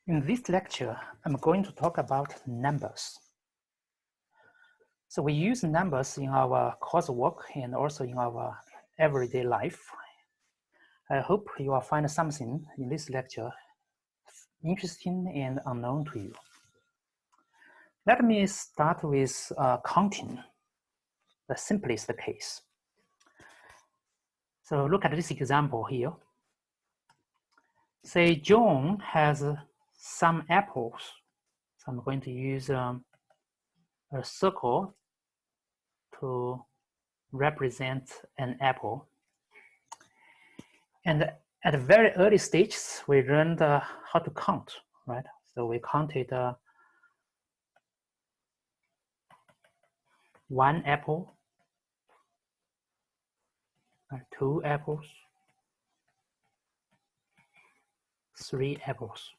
In this lecture, I'm going to talk about numbers. So we use numbers in our coursework and also in our everyday life. I hope you will find something in this lecture interesting and unknown to you. Let me start with counting, the simplest case. So look at this example here. Say John has some apples. So I'm going to use a circle to represent an apple. And at very early stages, we learned how to count, right? So we counted 1 apple, 2 apples, 3 apples.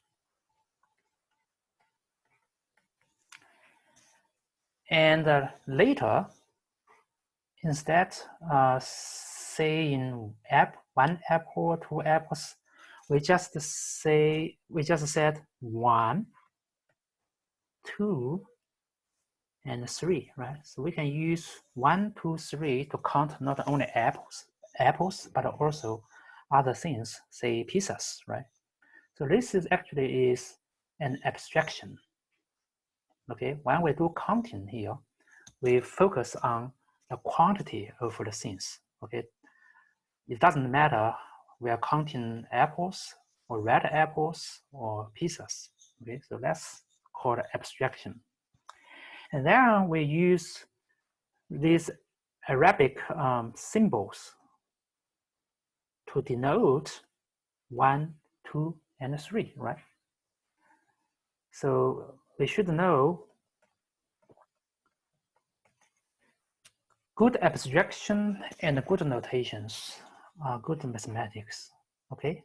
And later, instead, say in 1 apple, 2 apples, we just said 1, 2, and 3, right? So we can use 1, 2, 3 to count not only apples, but also other things, say pizzas, right? So this is actually an abstraction. Okay, when we do counting here, we focus on the quantity of the things. Okay, it doesn't matter we are counting apples or red apples or pizzas. Okay, so that's called abstraction. And then we use these Arabic symbols to denote 1, 2, and 3, right? So we should know good abstraction and good notations are good mathematics, okay?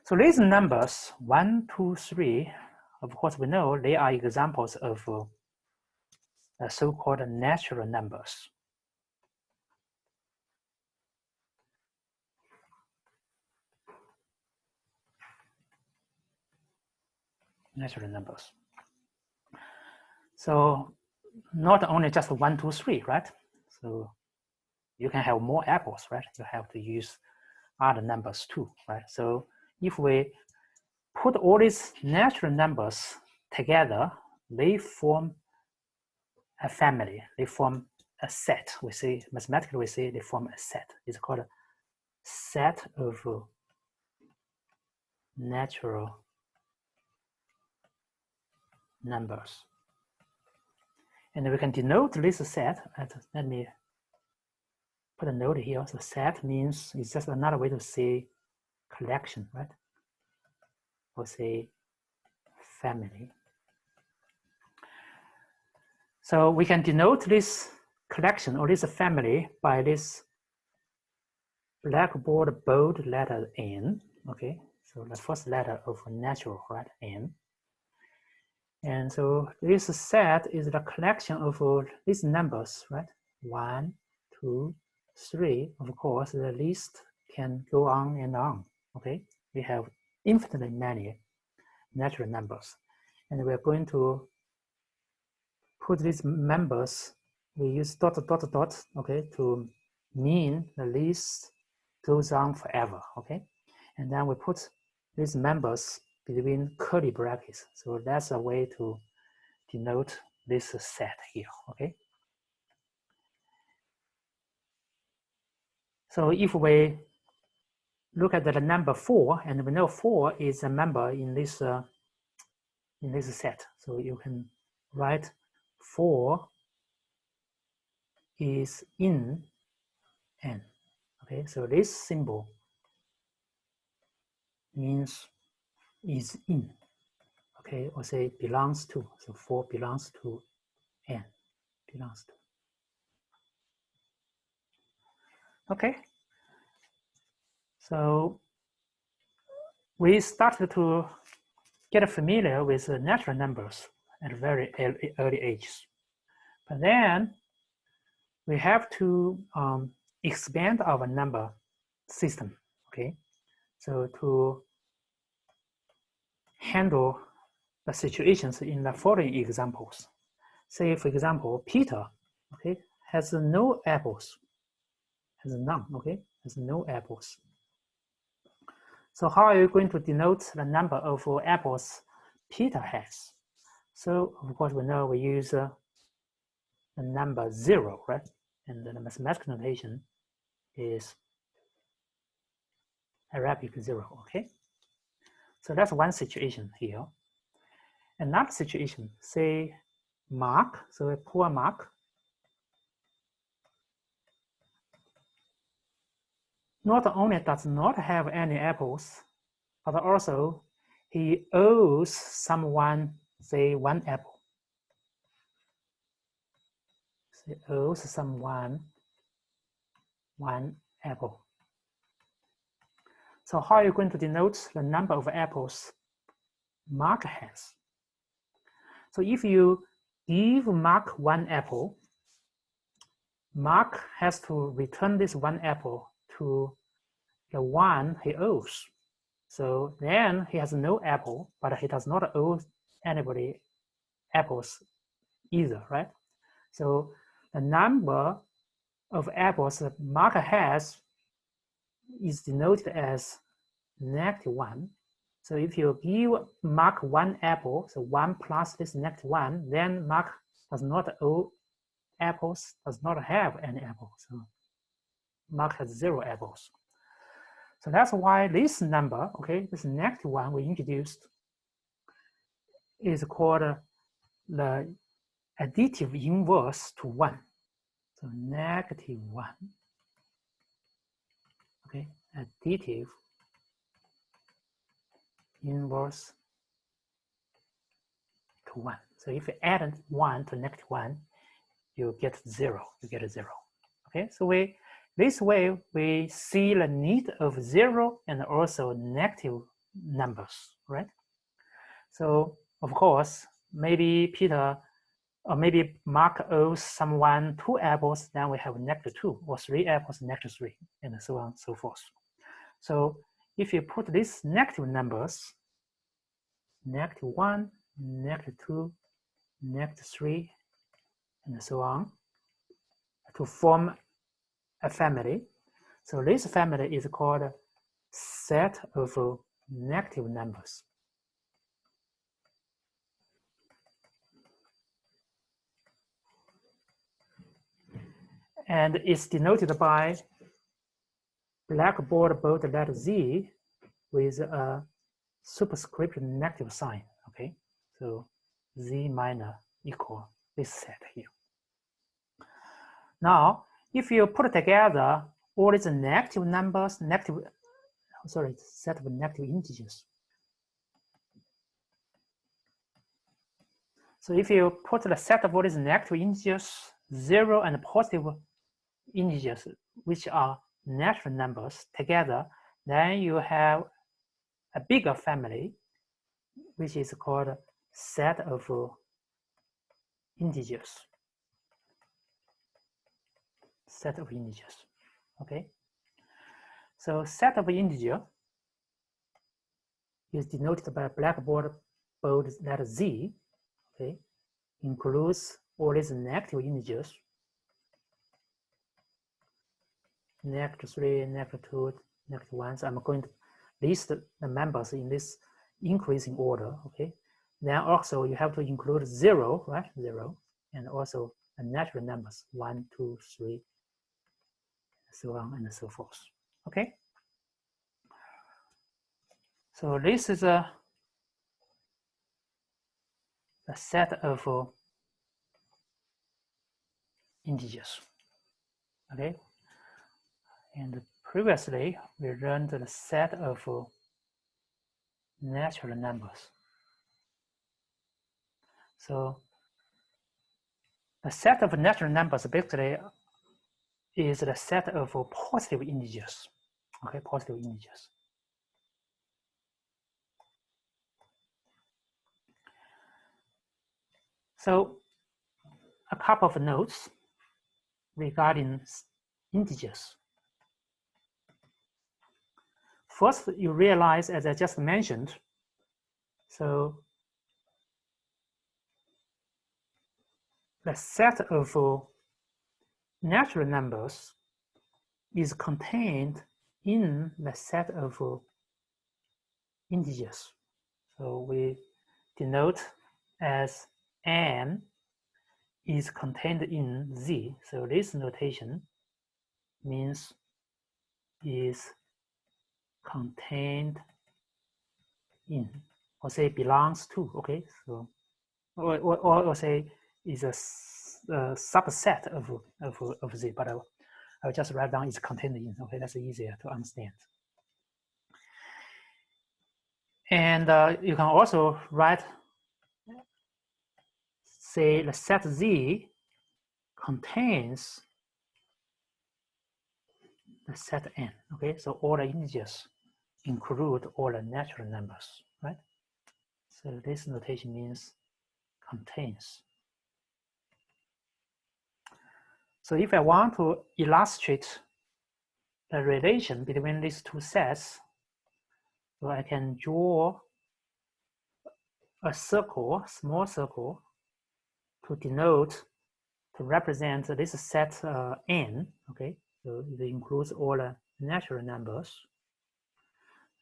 So these numbers, 1, 2, 3, of course we know they are examples of so-called natural numbers. Natural numbers. So not only just 1, 2, 3, right? So you can have more apples, right? You have to use other numbers too, right? So if we put all these natural numbers together, they form a family, they form a set. We say, mathematically we say they form a set. It's called a set of natural numbers. And we can denote this set, let me put a note here. So set means, it's just another way to say collection, right? Or say family. So we can denote this collection or this family by this blackboard bold letter N, okay? So the first letter of natural, right, N. And so this set is the collection of these numbers, right? 1, 2, 3. Of course, the list can go on and on, okay? We have infinitely many natural numbers. And we're going to put these members, we use dot, dot, dot, okay, to mean the list goes on forever, okay? And then we put these members between curly brackets. So that's a way to denote this set here, okay? So if we look at the number 4, and we know 4 is a member in this set. So you can write 4 is in N. Okay, so this symbol means is in, okay, or say belongs to. So 4 belongs to N, belongs to. Okay, so we started to get familiar with natural numbers at very early ages. But then we have to expand our number system, okay? So to handle the situations in the following examples. Say, for example, Peter, okay, has no apples, has none, okay, has no apples. So how are you going to denote the number of apples Peter has? So of course we know we use the number 0, right? And the mathematical notation is Arabic 0, okay? So that's one situation here. Another situation, say Mark, so a poor Mark, not only does not have any apples, but also he owes someone, say, 1 apple. So he owes someone 1 apple. So how are you going to denote the number of apples Mark has? So if you give Mark 1 apple, Mark has to return this 1 apple to the one he owes. So then he has no apple, but he does not owe anybody apples either, right? So the number of apples that Mark has is denoted as -1. So if you give Mark 1 apple, so 1 plus this -1, then Mark does not owe apples, does not have any apples. So Mark has 0 apples. So that's why this number, okay, this -1 we introduced is called the additive inverse to 1. So -1, okay, additive inverse to 1. So if you add 1 to -1, you get 0, you get a 0. Okay, so this way we see the need of 0 and also negative numbers, right? So of course, maybe Peter or maybe Mark owes someone 2 apples, then we have -2, or 3 apples, -3, and so on and so forth. So if you put these negative numbers, -1, -2, -3, and so on, to form a family. So this family is called a set of negative numbers. And it's denoted by blackboard bold letter Z with a superscript negative sign, okay? So Z minor equal this set here. Now, if you put together all these negative numbers, set of negative integers. So if you put the set of all these negative integers, 0 and positive integers, which are natural numbers together, then you have a bigger family, which is called set of integers. Set of integers, okay? So set of integer is denoted by blackboard bold letter Z, okay? Includes all these negative integers, -3, -2, -1. So I'm going to list the members in this increasing order, okay? Then also you have to include 0, right? 0, and also the natural numbers, 1, 2, 3, so on and so forth, okay? So this is a set of integers, okay? And previously we learned the set of natural numbers. So the set of natural numbers basically is the set of positive integers, okay, positive integers. So a couple of notes regarding integers. First, you realize, as I just mentioned, so the set of natural numbers is contained in the set of integers. So we denote as n is contained in z. So this notation means is contained in, or say belongs to, okay? So, or say is a subset of z, but I'll just write down is contained in, okay? That's easier to understand. And you can also write, say the set z contains the set n, okay? So all the integers include all the natural numbers, right? So this notation means contains. So if I want to illustrate the relation between these two sets, so I can draw a circle, small circle, to denote, to represent this set n, okay? So it includes all the natural numbers.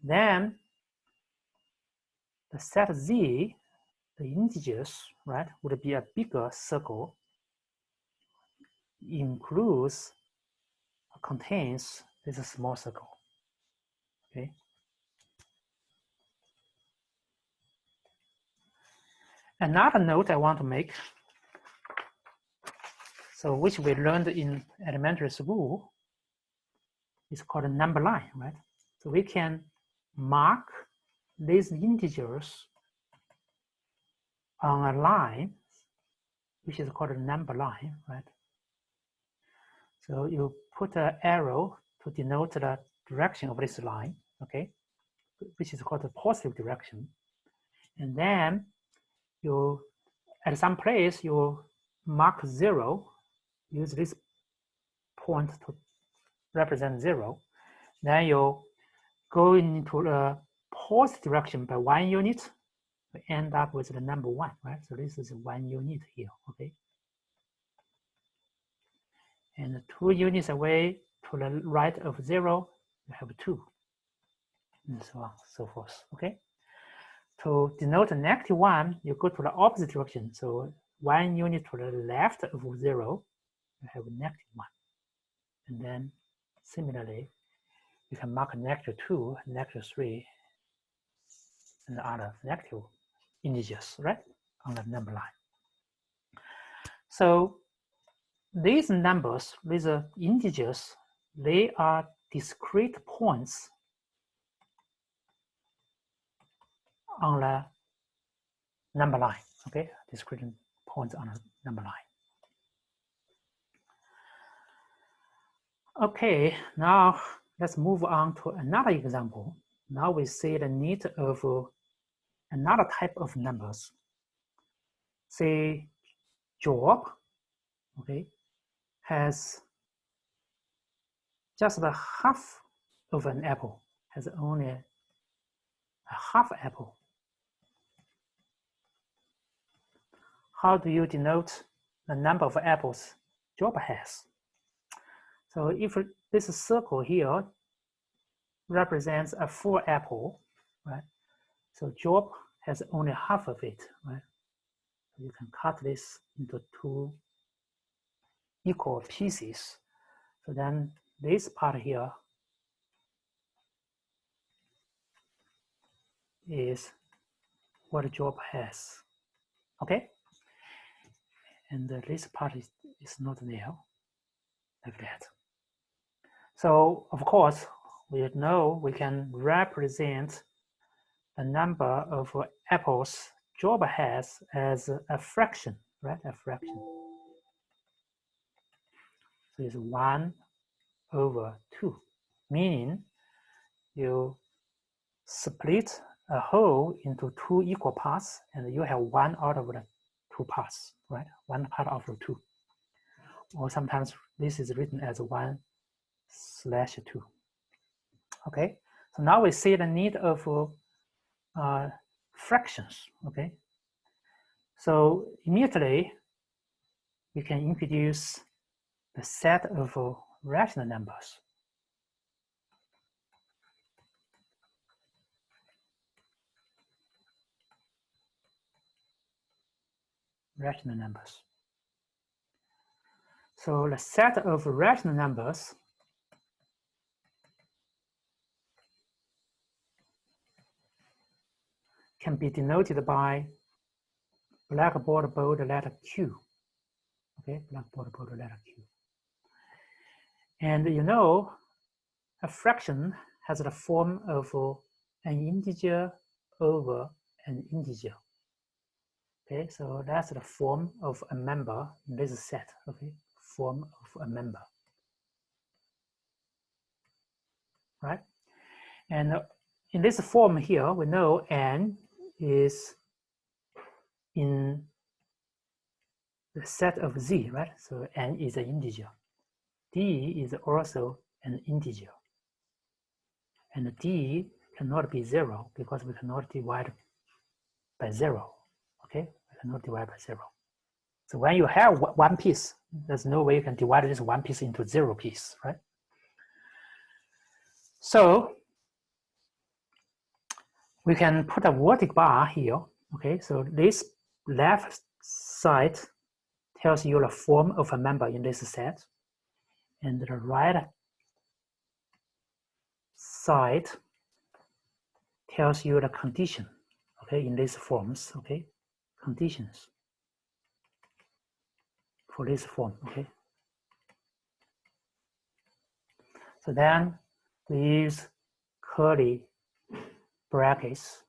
Then the set z, the integers, right, would be a bigger circle, includes, contains this small circle, okay? Another note I want to make, so which we learned in elementary school, is called a number line, right? So we can mark these integers on a line, which is called a number line, right? So you put an arrow to denote the direction of this line, okay, which is called the positive direction. And then you, at some place, you mark 0, use this point to represent 0. Then you go into the positive direction by 1 unit, we end up with the number 1, right? So this is 1 unit here, okay? And 2 units away to the right of 0, you have 2, and so on, so forth, okay? To denote a -1, you go to the opposite direction. So 1 unit to the left of 0, you have -1. And then similarly, you can mark -2, -3, and other negative integers, right, on the number line. So these numbers, these integers, they are discrete points on the number line, okay? Discrete points on the number line. Okay, now let's move on to another example. Now we see the need of another type of numbers. Say job, okay, has just the half of an apple, has only a half apple. How do you denote the number of apples Job has? So if this circle here represents a full apple, right? So Job has only half of it, right? So you can cut this into 2 equal pieces. So then this part here is what Job has, okay? And this part is not there, like that. So of course, we know we can represent the number of apples Job has as a fraction, right? A fraction. So it's 1/2, meaning you split a whole into 2 equal parts, and you have 1 out of the two parts, right? One part of the two. Or sometimes this is written as 1/2. Okay, so now we see the need of fractions. Okay, so immediately we can introduce the set of rational numbers. Rational numbers. So the set of rational numbers can be denoted by blackboard bold letter Q. Okay, blackboard bold letter Q. And you know, a fraction has the form of an integer over an integer. Okay, so that's the form of a member in this set. Okay, form of a member. Right? And in this form here, we know n is in the set of z, right? So n is an integer. D is also an integer. And D cannot be 0 because we cannot divide by 0. Okay, we cannot divide by 0. So when you have one piece, there's no way you can divide this one piece into 0 piece, right? So we can put a vertical bar here. Okay, so this left side tells you the form of a member in this set, and the right side tells you the condition, okay, in these forms, okay, conditions for this form, okay. So then we use curly brackets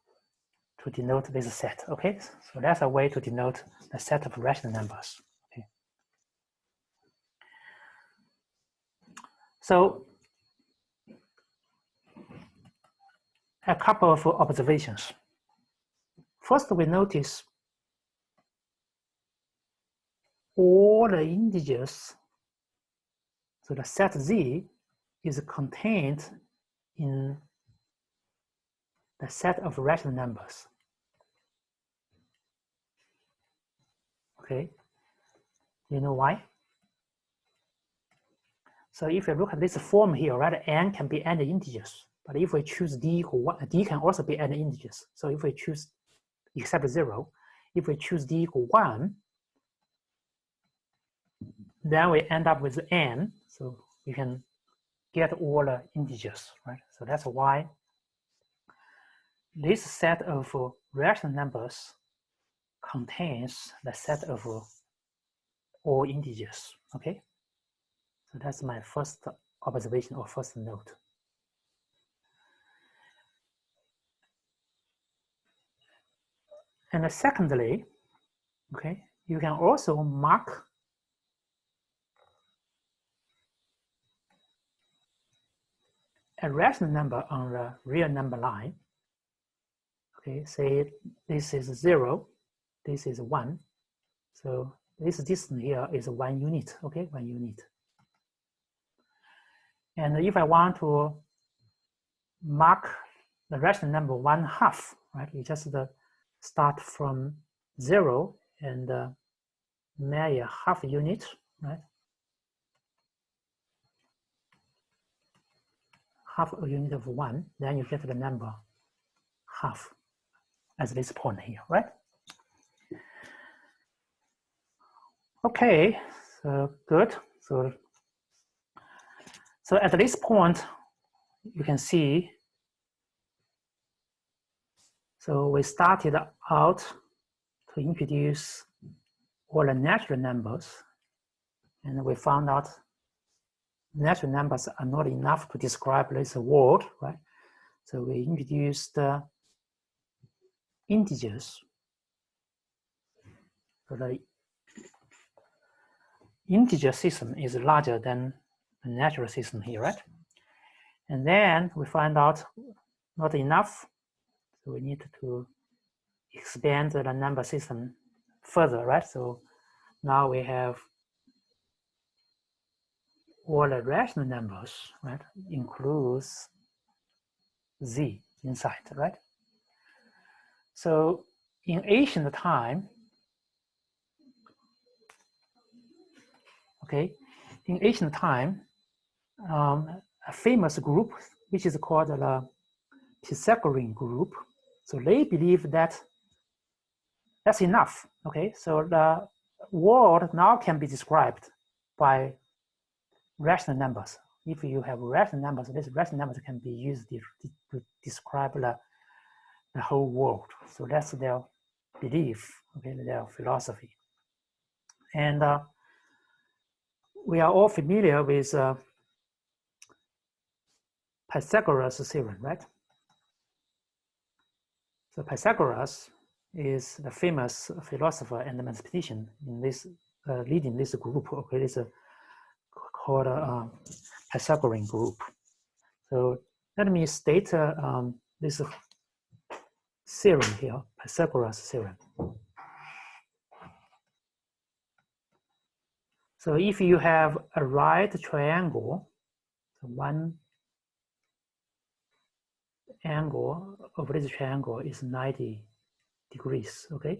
to denote this set, okay. So that's a way to denote the set of rational numbers, okay. So a couple of observations. First, we notice all the integers, so the set Z is contained in the set of rational numbers. Okay, you know why? So if you look at this form here, right, n can be any integers, but if we choose d equal 1, d can also be any integers. So if we choose, except 0, if we choose d equal 1, then we end up with n, so we can get all the integers, right? So that's why this set of rational numbers contains the set of all integers, okay? So that's my first observation or first note. And secondly, okay, you can also mark a rational number on the real number line. Okay, say this is 0, this is 1. So this distance here is 1 unit, okay, 1 unit. And if I want to mark the rational number 1/2, right, you just start from 0 and measure a half unit, right? Half a unit of 1, then you get the number half as this point here, right? Okay, so good. So at this point, you can see, so we started out to introduce all the natural numbers, and we found out natural numbers are not enough to describe this world, right? So we introduced integers. So the integer system is larger than the natural system here, right? And then we find out not enough, so we need to expand the number system further, right? So now we have all the rational numbers, right, includes z inside, right? So in ancient time, okay, in ancient time, a famous group, which is called the Pythagorean group. So they believe that that's enough, okay? So the world now can be described by rational numbers. If you have rational numbers, these rational numbers can be used to describe the whole world. So that's their belief, okay, their philosophy. And we are all familiar with Pythagoras' theorem, right? So Pythagoras is the famous philosopher and mathematician in this leading this group. Okay, it's called Pythagorean group. So let me state this theorem here, Pythagoras theorem. So if you have a right triangle, so one angle of this triangle is 90 degrees, okay?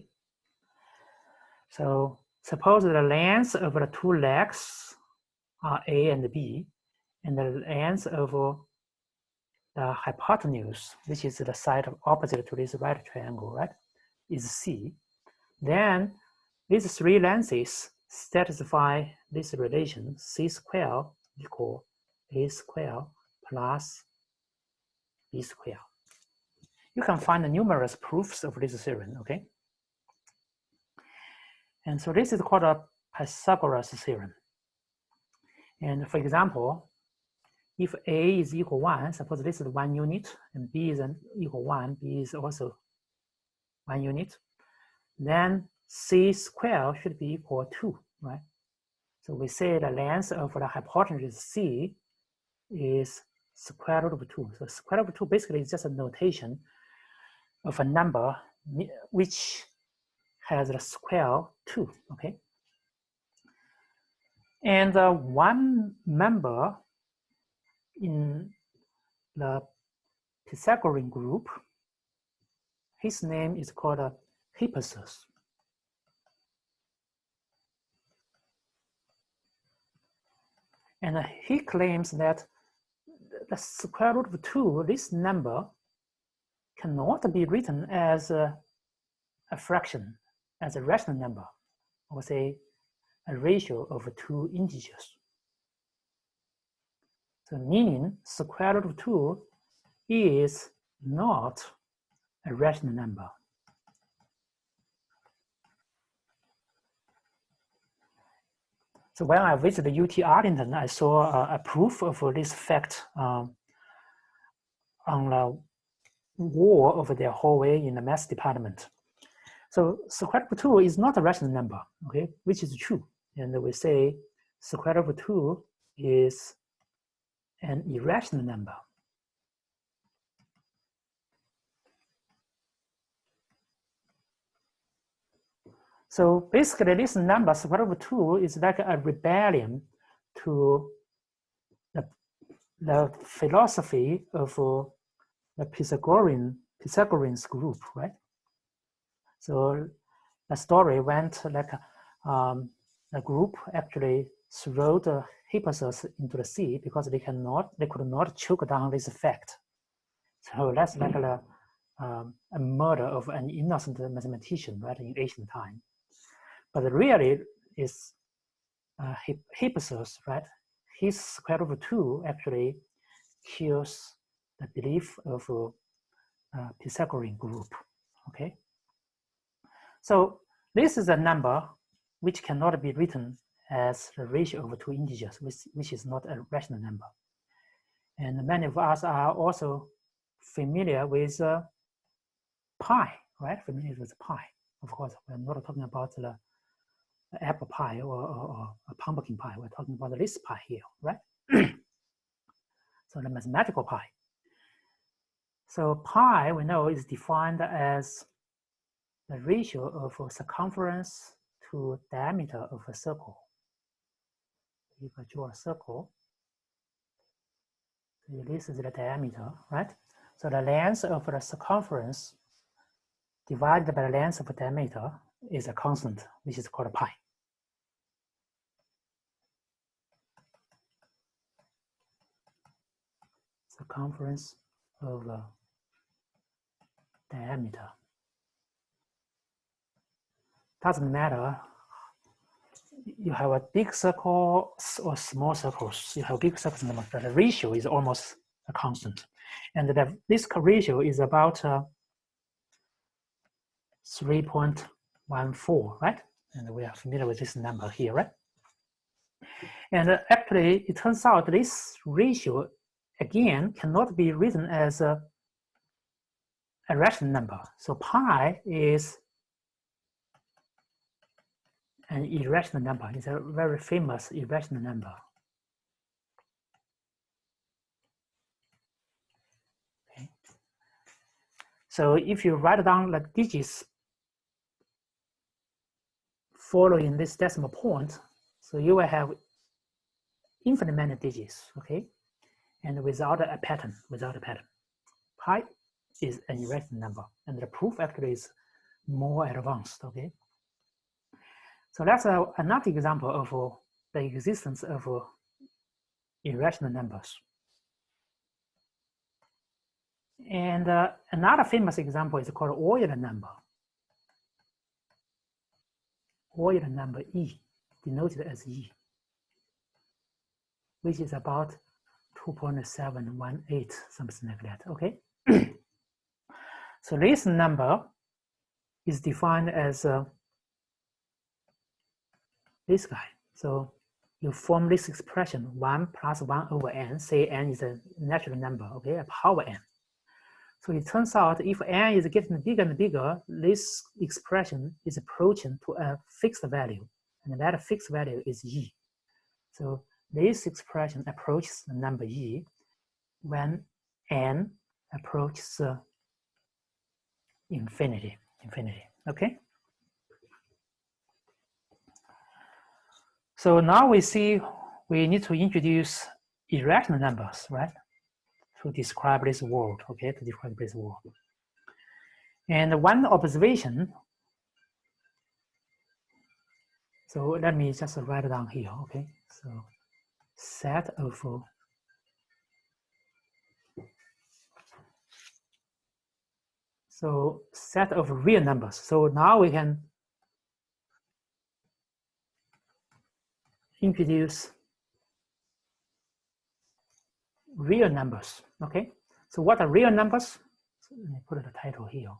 So suppose the lengths of the two legs are A and B, and the length of the hypotenuse, which is the side opposite to this right triangle, right, is C. Then these three lengths satisfy this relation C squared equal A squared plus B squared. You can find numerous proofs of this theorem, okay? And so this is called a Pythagoras theorem. And for example, if A is equal 1, suppose this is 1 unit, and B is equal 1, B is also 1 unit, then C squared should be equal to 2, right? So we say the length of the hypotenuse C is square root of 2. So square root of 2 basically is just a notation of a number which has a square 2, okay? And one member in the Pythagorean group, his name is called Hippasus. And he claims that the square root of 2, this number, cannot be written as a fraction, as a rational number, or say a ratio of 2 integers. So meaning square root of 2 is not a rational number. So when I visited UT Arlington, I saw a proof of this fact on the wall of their hallway in the math department. So square root of 2 is not a rational number, okay, which is true. And we say square root of 2 is an irrational number. So basically this number, square root of 2, is like a rebellion to the philosophy of the Pythagoreans group, right? So the story went like the group actually threw the Hippasus into the sea because they could not choke down this fact. So that's like a murder of an innocent mathematician, right, in ancient time. But really is Hippasus, right? His square root of 2 actually kills the belief of Pythagorean group, okay? So this is a number which cannot be written as a ratio of 2 integers, which is not a rational number. And many of us are also familiar with pi, right? Familiar with pi. Of course, we're not talking about the apple pie or a pumpkin pie. We're talking about this pi here, right? So the mathematical pi. So pi, we know, is defined as the ratio of circumference to diameter of a circle. If I draw a circle, this is the diameter, right? So the length of the circumference divided by the length of the diameter is a constant, which is called pi. Circumference over diameter. Doesn't matter you have a big circle or small circles. You have big circles, but the ratio is almost a constant. And this ratio is about 3.14, right? And we are familiar with this number here, right? And actually, it turns out this ratio, again, cannot be written as a rational number. So pi is an irrational number. It's a very famous irrational number. Okay. So if you write down the digits following this decimal point, so you will have infinite many digits, okay? And without a pattern, Pi is an irrational number, and the proof actually is more advanced, okay? So that's another example of the existence of irrational numbers. And another famous example is called Euler number. Euler number E, denoted as E, which is about 2.718, something like that, okay? So this number is defined as this guy. So you form this expression 1 plus 1 over n, say n is a natural number, okay, a power n. So it turns out if n is getting bigger and bigger, this expression is approaching to a fixed value, and that fixed value is e. So this expression approaches the number e when n approaches infinity, okay? So now we see we need to introduce irrational numbers, right? To describe this world, okay, to describe this world. And one observation, so let me just write it down here, okay? So set of real numbers. So now we can introduce real numbers, okay? So what are real numbers? So let me put the title here.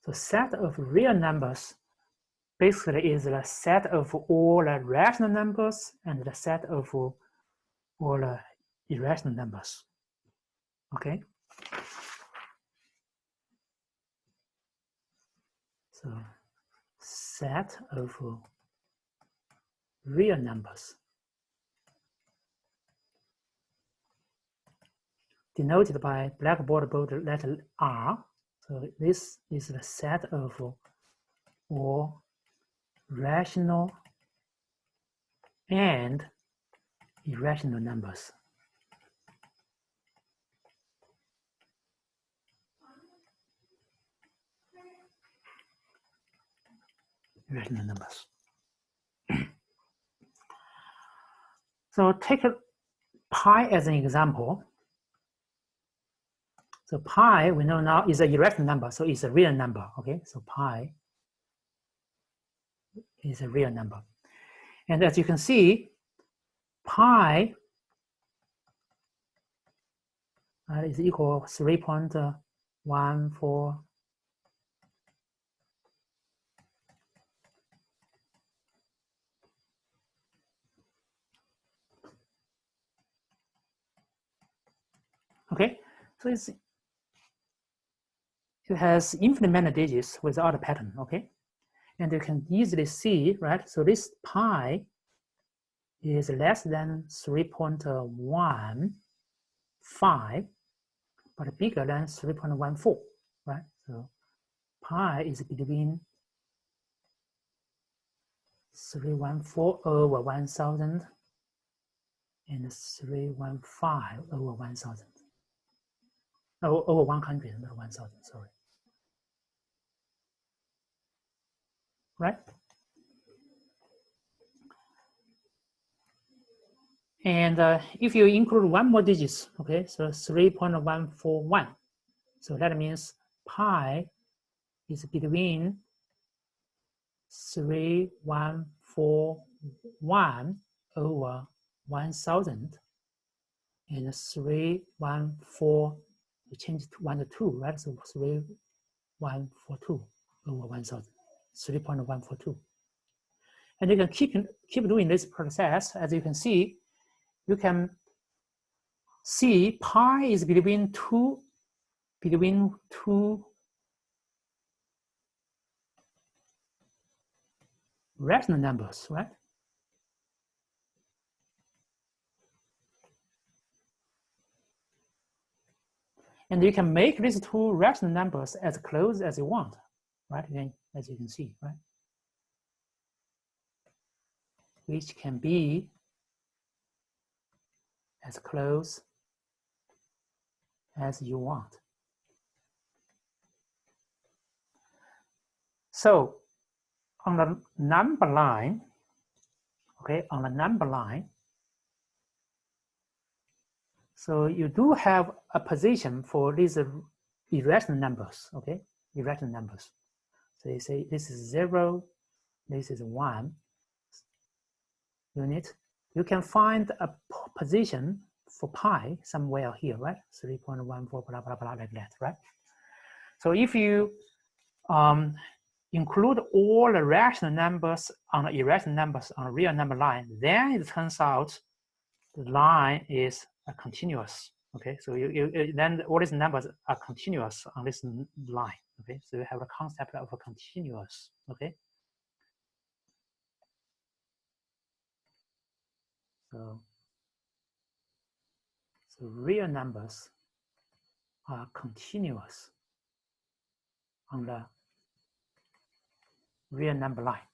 So set of real numbers basically is the set of all the rational numbers and the set of all the irrational numbers, okay? So set of real numbers denoted by blackboard letter R. So this is the set of all rational and irrational numbers. Irrational numbers. So take pi as an example. So pi, we know now, is an irrational number, so it's a real number, okay? So pi is a real number. And as you can see, pi is equal 3.14. Okay, so it has infinite many digits without a pattern, okay? And you can easily see, right? So this pi is less than 3.15. but bigger than 3.14, right? So pi is between 314 over 1000 and 315 over 1000. Oh, over 100, not 1000, sorry. Right? And if you include one more digits, okay, so 3.141. So that means pi is between 3141 over 1000 and 314, we change it to 1 to 2, right? So 3142 over 1000, 3.142. And you can keep doing this process. As you can see, you can see pi is between two rational numbers, right? And you can make these two rational numbers as close as you want, right? As you can see, right? Which can be as close as you want. So on the number line, okay, on the number line, so you do have a position for these irrational numbers, okay, irrational numbers. So you say this is 0, this is 1 unit. You can find a position for pi somewhere here, right? 3.14, blah, blah, blah, like that, right? So if you include all the rational numbers on the irrational numbers on the real number line, then it turns out the line is continuous. Okay, so then all these numbers are continuous on this line. Okay, so you have the concept of a continuous. Okay, so real numbers are continuous on the real number line.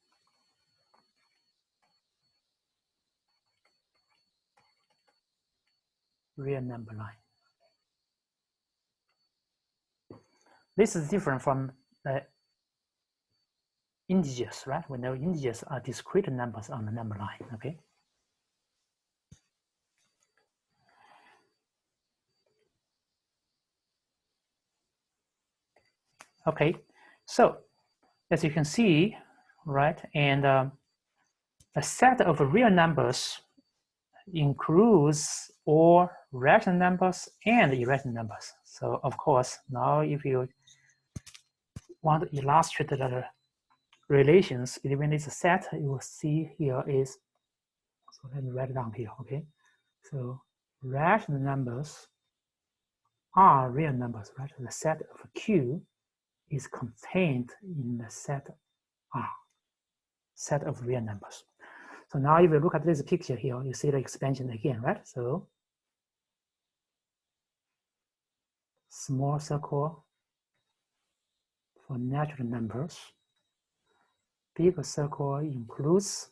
Real number line. This is different from the integers, right? We know integers are discrete numbers on the number line, okay? Okay, so as you can see, right, and a set of real numbers includes all rational numbers and irrational numbers. So of course, now if you want to illustrate the relations between this set, you will see here is, so let me write it down here, okay? So rational numbers are real numbers, right? The set of Q is contained in the set R, set of real numbers. So now if you look at this picture here, you see the expansion again, right? So small circle for natural numbers, bigger circle includes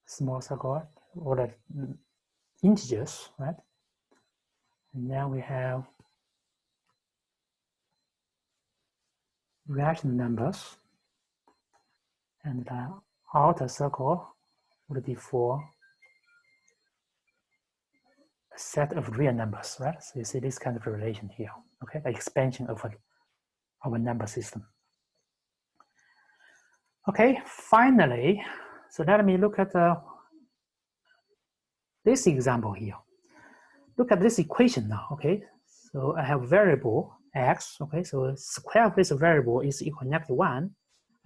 small circle or the integers, right? And then we have rational numbers, and the outer circle would be for a set of real numbers, right? So you see this kind of relation here, okay? The expansion of our number system. Okay, finally, so let me look at this example here. Look at this equation now, okay? So I have variable x, okay? So square of this variable is equal to -1.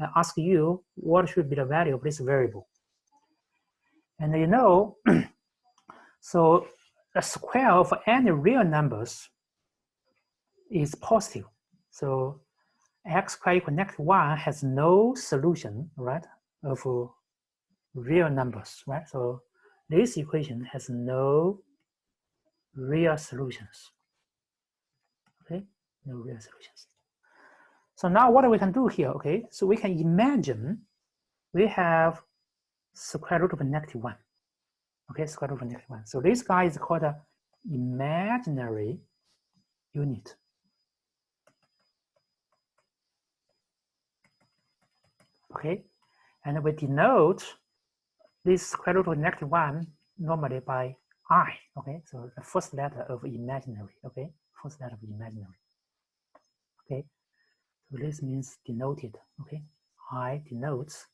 I ask you, what should be the value of this variable? And you know, so the square of any real numbers is positive. So x squared equal to -1 has no solution, right, of real numbers, right? So this equation has no real solutions. Okay, no real solutions. So now what we can do here, okay, so we can imagine we have square root of -1. Okay, square root of -1. So this guy is called an imaginary unit. Okay, and we denote this square root of -1 normally by I. Okay, so the first letter of imaginary. Okay, first letter of imaginary. Okay, so this means denoted. Okay, I denotes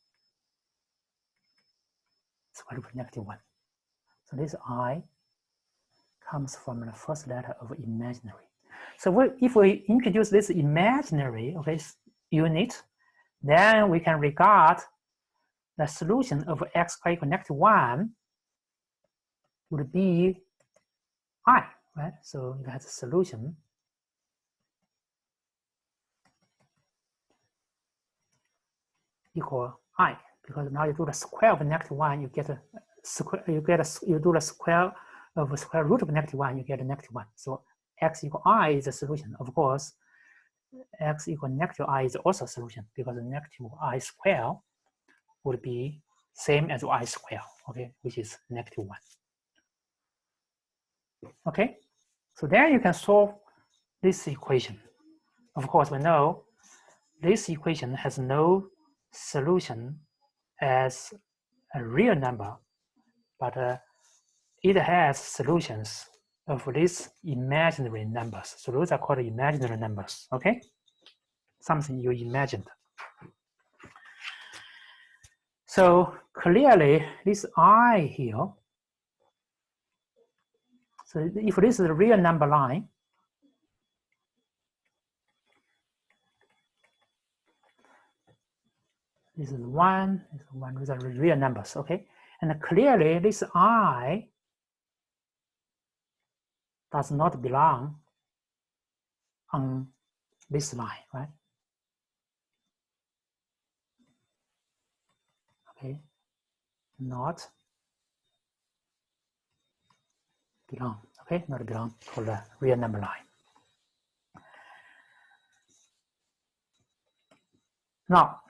square root of -1. So this I comes from the first letter of imaginary. So if we introduce this imaginary, okay, unit, then we can regard the solution of x squared equal -1 would be I, right? So it has a solution equal I, because now you do the square of -1, you get a square, you do the square of a square root of -1, you get a -1. So x equal I is a solution. Of course, x equal -I is also a solution because -I square would be same as I square, okay, which is -1. Okay, so then you can solve this equation. Of course, we know this equation has no solution as a real number, but it has solutions of these imaginary numbers. So those are called imaginary numbers, okay? Something you imagined. So clearly, this I here, so if this is a real number line, this is 1, these are real numbers, okay? And clearly, this I does not belong on this line, right? Okay, not belong, okay, not belong to the real number line. Now,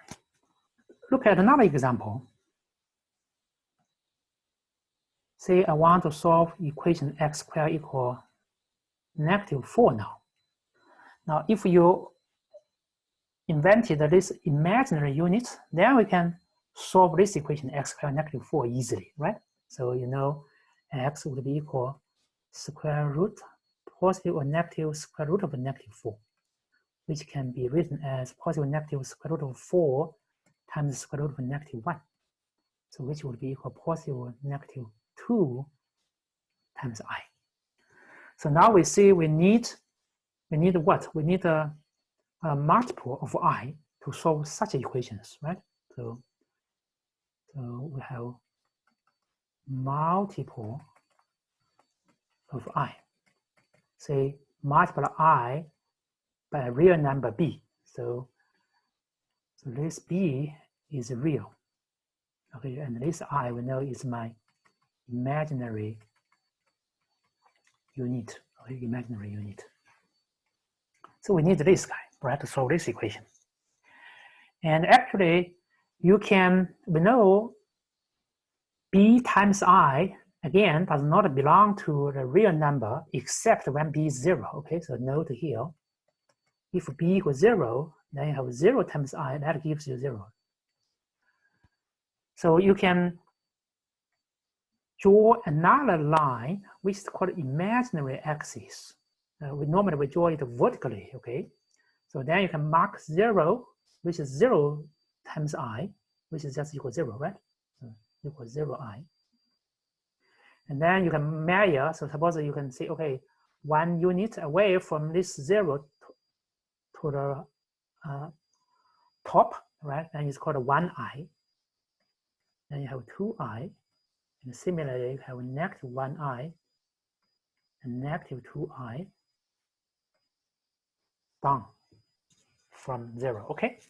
look at another example. Say I want to solve equation x squared equal -4 now. Now, if you invented this imaginary unit, then we can solve this equation x squared -4 easily, right? So you know x would be equal square root positive or negative square root of -4, which can be written as positive or negative square root of 4 times square root of -1. So which would be equal positive or negative 2 times I. So now we see we need what? We need a multiple of I to solve such equations, right? So we have multiple of I. Say multiply I by a real number b. So this b is real. Okay, and this I we know is my imaginary unit. Okay, imaginary unit. So we need this guy, right, to solve this equation. And actually, we know b times I, again, does not belong to the real number except when b is 0. Okay, so note here, if b equals 0, then you have 0 times I, that gives you 0. So you can draw another line, which is called imaginary axis. We normally draw it vertically, okay? So then you can mark 0, which is 0 times I, which is just equal 0, right? So equals 0I. And then you can measure, so suppose you can say, okay, 1 unit away from this 0 to the top, right? And it's called 1I. Then you have 2I. And similarly, you have negative 1I and negative 2I down from 0, okay?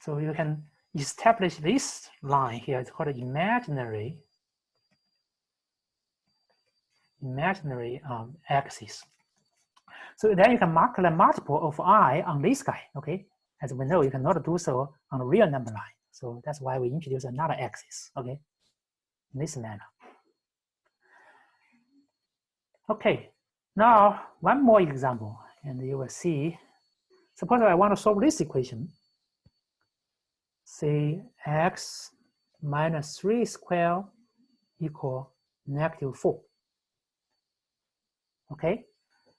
So you can establish this line here. It's called imaginary imaginary axis. So then you can mark the multiple of I on this guy, okay? As we know, you cannot do so on a real number line. So that's why we introduce another axis, okay? In this manner. Okay, now one more example, and you will see. Suppose I want to solve this equation. Say x minus 3 squared equal -4. Okay,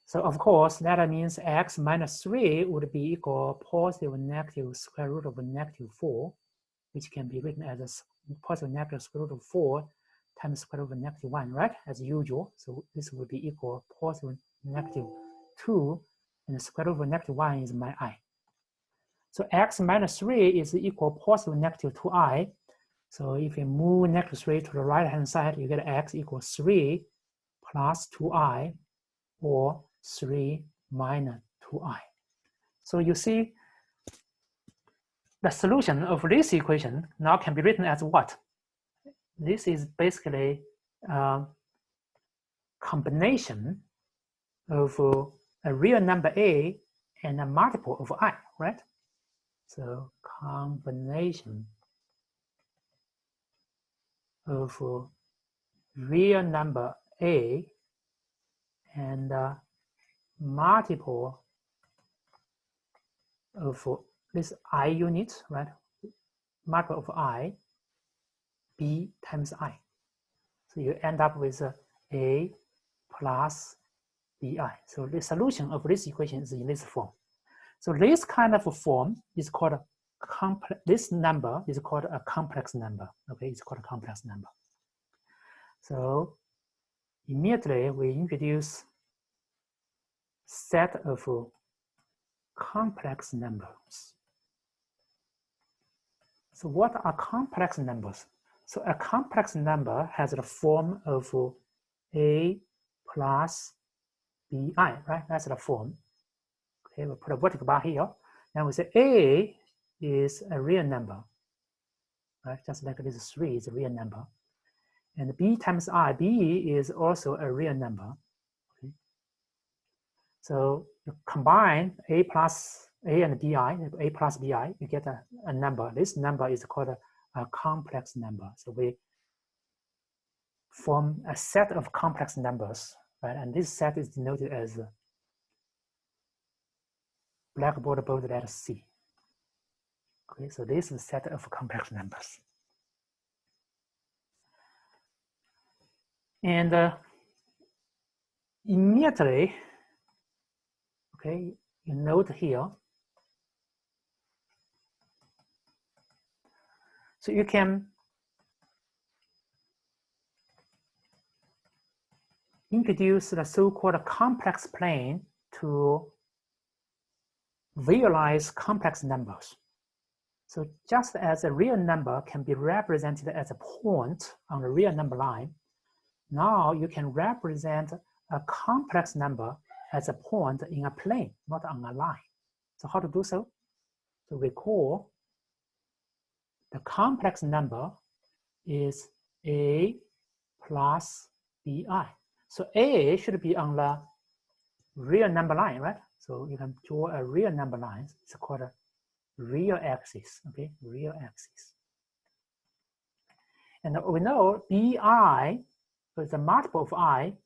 so of course that means x minus 3 would be equal positive negative square root of -4, which can be written as a positive negative square root of 4 times square root of -1, right? As usual. So this would be equal positive negative 2, and the square root of -1 is my I. So x minus 3 is equal positive negative 2i. So if you move negative 3 to the right hand side, you get x equals 3 plus 2i, or 3 minus 2i. So you see the solution of this equation now can be written as what? This is basically a combination of a real number a and a multiple of I, right? So combination of real number a and multiple of this I unit, right? Multiple of I, b times I. So you end up with a plus bi. So the solution of this equation is in this form. So this kind of form is called a complex. This number is called a complex number. Okay, it's called a complex number. So immediately we introduce set of complex numbers. So what are complex numbers? So a complex number has the form of a plus bi, right? That's the form. Okay, we'll put a vertical bar here. Now we say a is a real number, right? Just like this 3 is a real number. And b times I, b is also a real number. Okay. So you combine a plus a and bi, a plus bi, you get a number. This number is called a complex number. So we form a set of complex numbers, right? And this set is denoted as blackboard bold letter C. Okay, so this is a set of complex numbers. And immediately, okay, you note here. So you can introduce the so-called complex plane to visualize complex numbers. So just as a real number can be represented as a point on the real number line, now you can represent a complex number as a point in a plane, not on a line. So how to do so? So recall the complex number is a plus bi. So a should be on the real number line, right? So you can draw a real number line. It's called a real axis, okay? Real axis. And we know bi, so the multiple of I,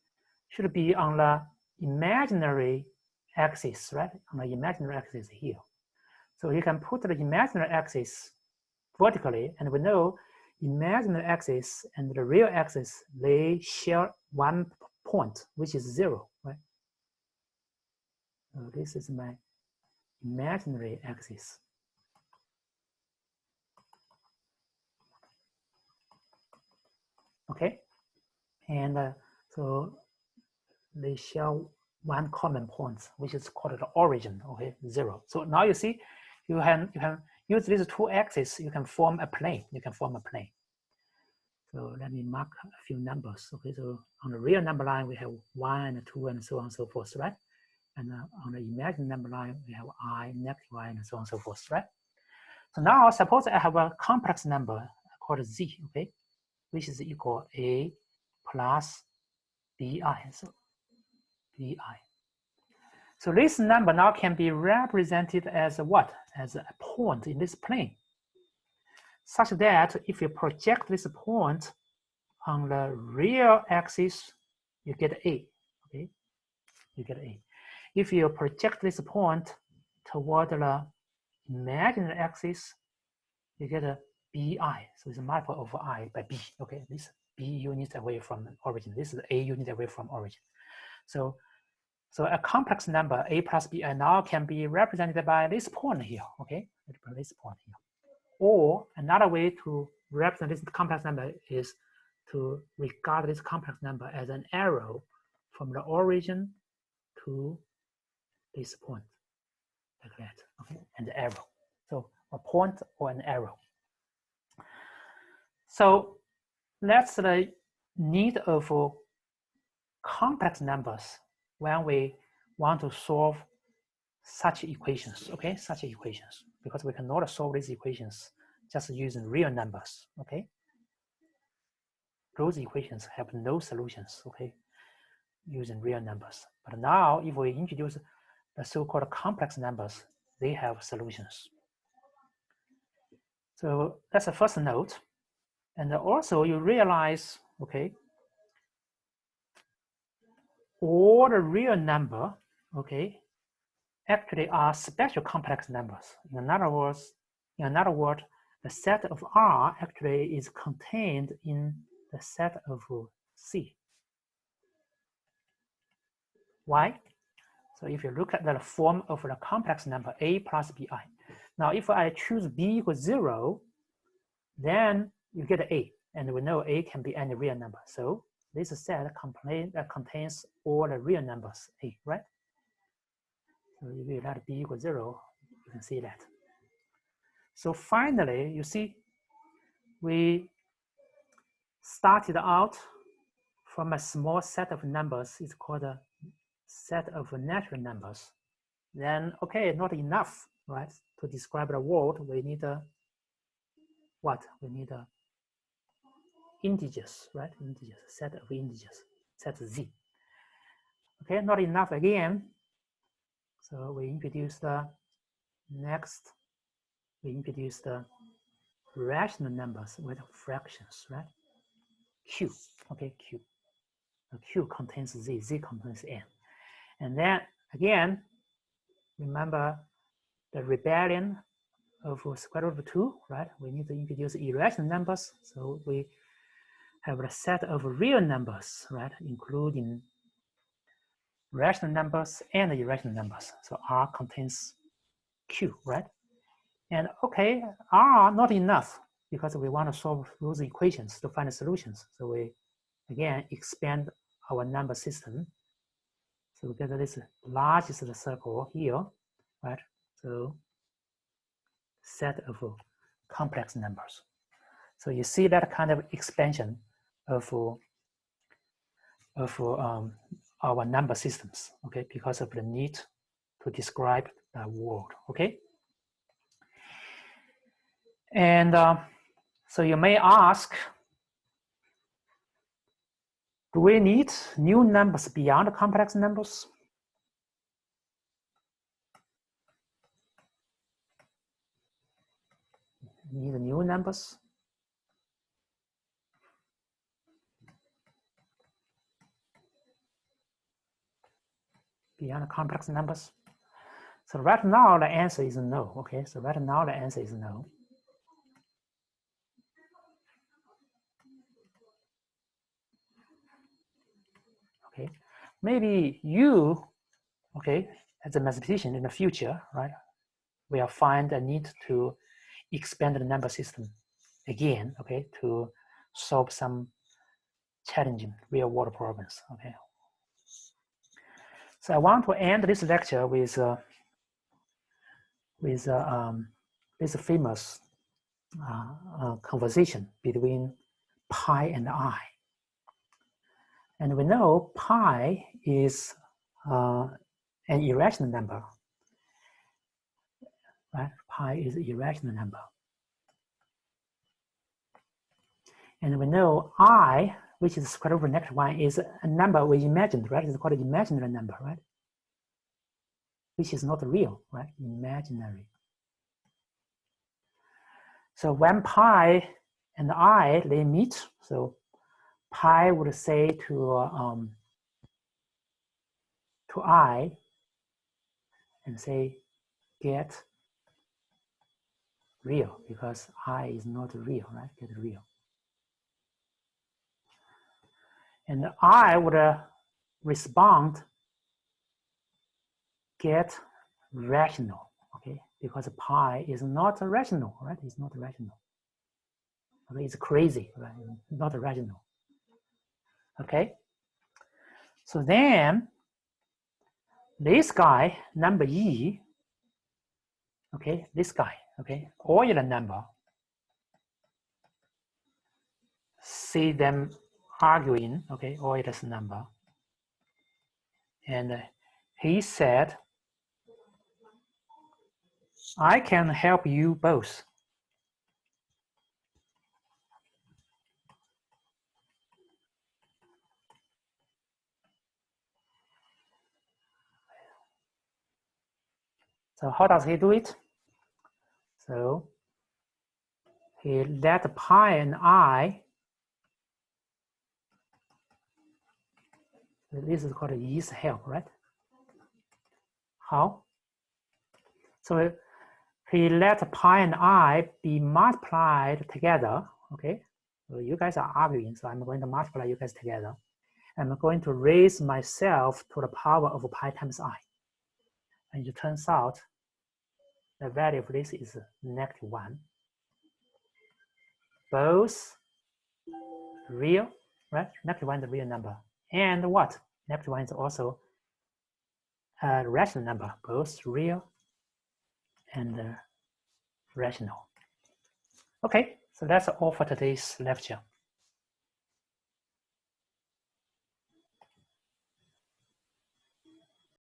should be on the imaginary axis, right? On the imaginary axis here. So you can put the imaginary axis vertically, and we know imaginary axis and the real axis, they share one point, which is 0, right? So this is my imaginary axis. Okay, and so they share one common point, which is called the origin, okay, 0. So now you see, you can use these two axes, you can form a plane, So let me mark a few numbers, okay? So on the real number line, we have 1 and 2 and so on and so forth, right? And on the imaginary number line, we have I, negative I, and so on and so forth, right? So now suppose I have a complex number called Z, okay? Which is equal a plus bi. So bi. So this number now can be represented as a what? As a point in this plane, such that if you project this point on the real axis, you get A. Okay, you get A. If you project this point toward the imaginary axis, you get a bi. So it's a multiple of I by B. Okay, this B unit away from origin. This is A unit away from origin. So a complex number A plus bi now can be represented by this point here. Okay, this point here. Or another way to represent this complex number is to regard this complex number as an arrow from the origin to this point, like that. Okay, and the arrow. So a point or an arrow. So that's the need of complex numbers when we want to solve such equations, okay, such equations, because we cannot solve these equations just using real numbers, okay. Those equations have no solutions, okay, using real numbers. But now, if we introduce the so-called complex numbers, they have solutions. So that's the first note. And also you realize, okay, all the real number, okay, actually are special complex numbers. In other words, the set of R actually is contained in the set of C. Why? So if you look at the form of the complex number A plus bi. Now, if I choose B equals 0, then you get A. And we know A can be any real number. So this set contains all the real numbers A, right? So if you let B equals 0, you can see that. So finally, you see, we started out from a small set of numbers. It's called a set of natural numbers. Then, okay, not enough, right? To describe the world, we need a what? We need a integers, right? Integers, set of integers, set Z. Okay, not enough again. So we introduce the next, we introduce the rational numbers with fractions, right? Q, okay, Q. Q contains Z, Z contains N. And then again, remember the rebellion of square root of 2, right? We need to introduce irrational numbers. So we have a set of real numbers, right? Including rational numbers and irrational numbers. So R contains Q, right? And okay, R not enough because we want to solve those equations to find solutions. So we again expand our number system. So we get this largest circle here, right? So set of complex numbers. So you see that kind of expansion of our number systems, okay, because of the need to describe the world, okay? And so you may ask, do we need new numbers beyond complex numbers? Need new numbers? Beyond complex numbers? So right now the answer is no, okay? So right now the answer is no. Okay, maybe you, okay, as a mathematician in the future, right, will find a need to expand the number system again, okay, to solve some challenging real world problems, okay. So I want to end this lecture with this famous conversation between pi and I. And we know pi is an irrational number, right? Pi is an irrational number. And we know I which is square root of -1, is a number we imagined, right? It's called an imaginary number, right? Which is not real, right? Imaginary. So when pi and I, they meet, so pi would say to I and say, get real, because I is not real, right? Get real. And I would respond, get rational, okay? Because pi is not rational, right? It's not rational. Okay, it's crazy, right? Not rational. Okay. So then this guy, number E, okay, this guy, okay, Euler number, see them arguing, okay, Euler's number. And he said, I can help you both. So how does he do it? So he let pi and I, this is called E's help, right? How? So he let pi and I be multiplied together, okay? So you guys are arguing, so I'm going to multiply you guys together. I'm going to raise myself to the power of pi times I. And it turns out the value of this is -1. Both real, right? -1 is a real number. And what? -1 is also a rational number, both real and rational. Okay, so that's all for today's lecture.